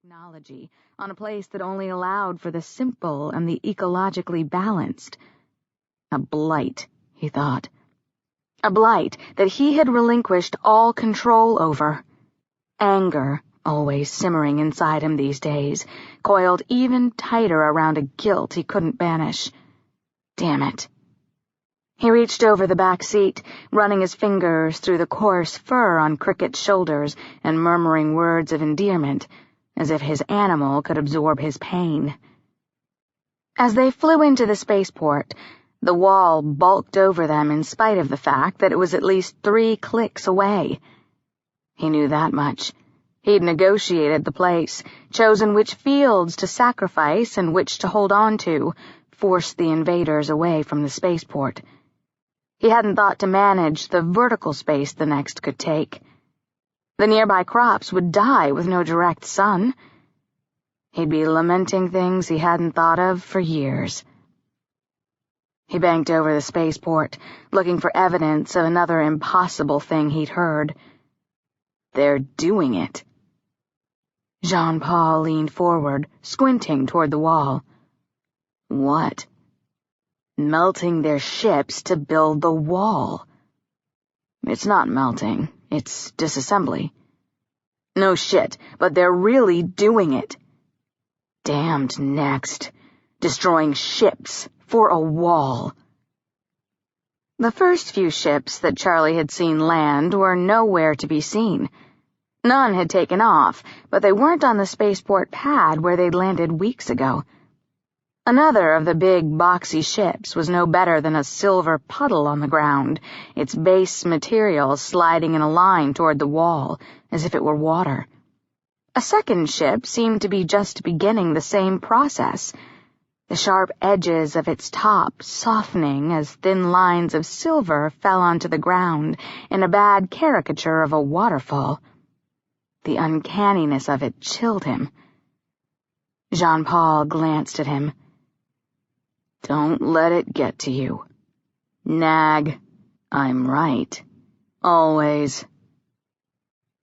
technology on a place that only allowed for the simple and the ecologically balanced. A blight, he thought. A blight that he had relinquished all control over. Anger, always simmering inside him these days, coiled even tighter around a guilt he couldn't banish. Damn it. He reached over the back seat, running his fingers through the coarse fur on Cricket's shoulders and murmuring words of endearment, as if his animal could absorb his pain. As they flew into the spaceport, the wall bulked over them in spite of the fact that it was at least 3 clicks away. He knew that much. He'd negotiated the place, chosen which fields to sacrifice and which to hold on to, forced the invaders away from the spaceport. He hadn't thought to manage the vertical space the next could take. The nearby crops would die with no direct sun. He'd be lamenting things he hadn't thought of for years. He banked over the spaceport, looking for evidence of another impossible thing he'd heard. They're doing it. Jean-Paul leaned forward, squinting toward the wall. What? Melting their ships to build the wall. It's not melting, it's disassembly. No shit, but they're really doing it. Damned next. Destroying ships for a wall. The first few ships that Charlie had seen land were nowhere to be seen. None had taken off, but they weren't on the spaceport pad where they'd landed weeks ago. Another of the big, boxy ships was no better than a silver puddle on the ground, its base material sliding in a line toward the wall, as if it were water. A second ship seemed to be just beginning the same process, the sharp edges of its top softening as thin lines of silver fell onto the ground in a bad caricature of a waterfall. The uncanniness of it chilled him. Jean-Paul glanced at him. Don't let it get to you. Nag. I'm right. Always.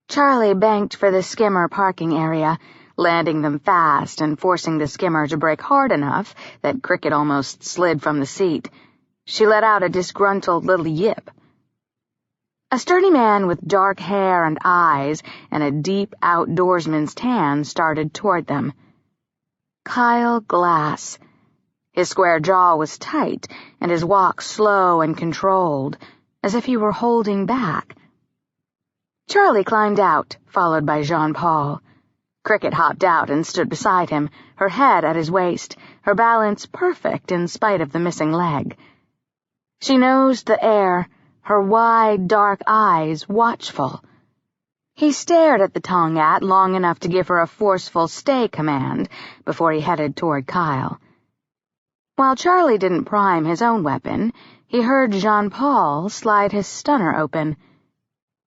Charlie banked for the skimmer parking area, landing them fast and forcing the skimmer to brake hard enough that Cricket almost slid from the seat. She let out a disgruntled little yip. A sturdy man with dark hair and eyes and a deep outdoorsman's tan started toward them. Kyle Glass. His square jaw was tight, and his walk slow and controlled, as if he were holding back. Charlie climbed out, followed by Jean-Paul. Cricket hopped out and stood beside him, her head at his waist, her balance perfect in spite of the missing leg. She nosed the air, her wide, dark eyes watchful. He stared at the Tongat long enough to give her a forceful stay command before he headed toward Kyle. While Charlie didn't prime his own weapon, he heard Jean-Paul slide his stunner open.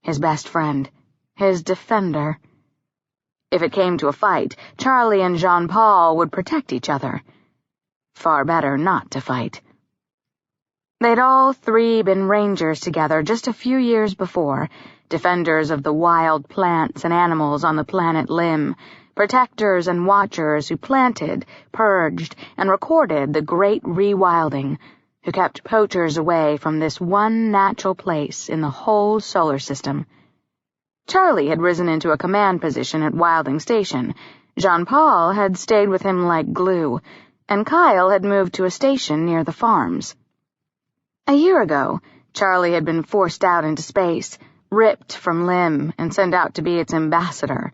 His best friend, his defender. If it came to a fight, Charlie and Jean-Paul would protect each other. Far better not to fight. They'd all 3 been rangers together just a few years before, defenders of the wild plants and animals on the planet Lim, protectors and watchers who planted, purged, and recorded the great rewilding, who kept poachers away from this one natural place in the whole solar system. Charlie had risen into a command position at Wilding Station, Jean-Paul had stayed with him like glue, and Kyle had moved to a station near the farms. A year ago, Charlie had been forced out into space, ripped from Lim, and sent out to be its ambassador.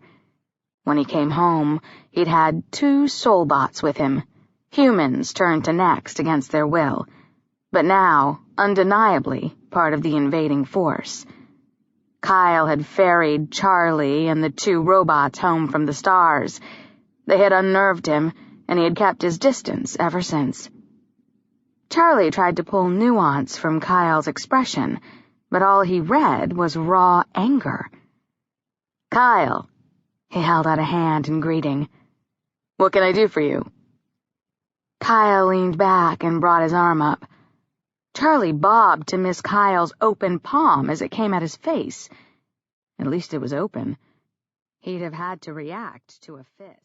When he came home, he'd had 2 soulbots with him, humans turned to next against their will, but now, undeniably, part of the invading force. Kyle had ferried Charlie and the 2 robots home from the stars. They had unnerved him, and he had kept his distance ever since. Charlie tried to pull nuance from Kyle's expression, but all he read was raw anger. Kyle. He held out a hand in greeting. What can I do for you? Kyle leaned back and brought his arm up. Charlie bobbed to miss Kyle's open palm as it came at his face. At least it was open. He'd have had to react to a fist.